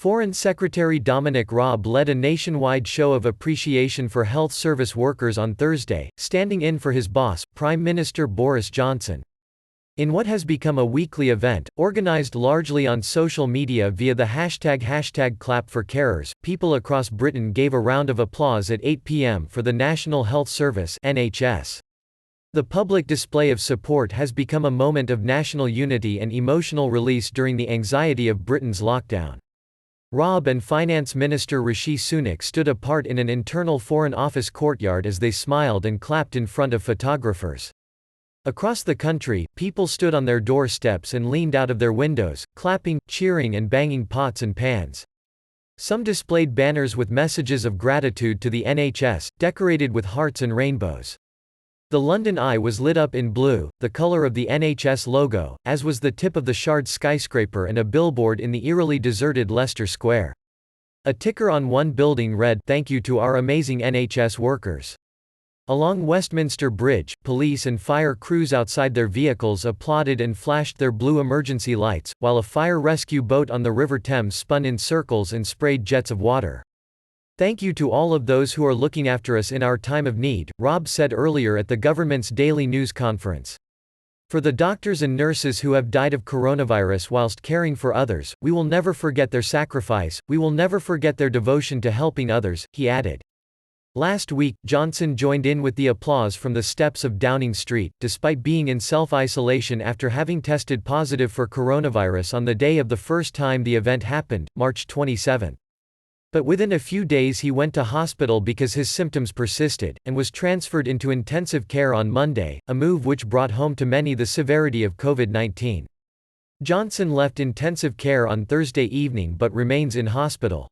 Foreign Secretary Dominic Raab led a nationwide show of appreciation for health service workers on Thursday, standing in for his boss, Prime Minister Boris Johnson. In what has become a weekly event, organized largely on social media via the hashtag #ClapForCarers, people across Britain gave a round of applause at 8 p.m. for the National Health Service (NHS). The public display of support has become a moment of national unity and emotional release during the anxiety of Britain's lockdown. Raab and Finance Minister Rishi Sunak stood apart in an internal Foreign Office courtyard as they smiled and clapped in front of photographers. Across the country, people stood on their doorsteps and leaned out of their windows, clapping, cheering and banging pots and pans. Some displayed banners with messages of gratitude to the NHS, decorated with hearts and rainbows. The London Eye was lit up in blue, the colour of the NHS logo, as was the tip of the Shard skyscraper and a billboard in the eerily deserted Leicester Square. A ticker on one building read, "Thank you to our amazing NHS workers." Along Westminster Bridge, police and fire crews outside their vehicles applauded and flashed their blue emergency lights, while a fire rescue boat on the River Thames spun in circles and sprayed jets of water. "Thank you to all of those who are looking after us in our time of need," Raab said earlier at the government's daily news conference. "For the doctors and nurses who have died of coronavirus whilst caring for others, we will never forget their sacrifice, we will never forget their devotion to helping others," he added. Last week, Johnson joined in with the applause from the steps of Downing Street, despite being in self-isolation after having tested positive for coronavirus on the day of the first time the event happened, March 27. But within a few days he went to hospital because his symptoms persisted, and was transferred into intensive care on Monday, a move which brought home to many the severity of COVID-19. Johnson left intensive care on Thursday evening but remains in hospital.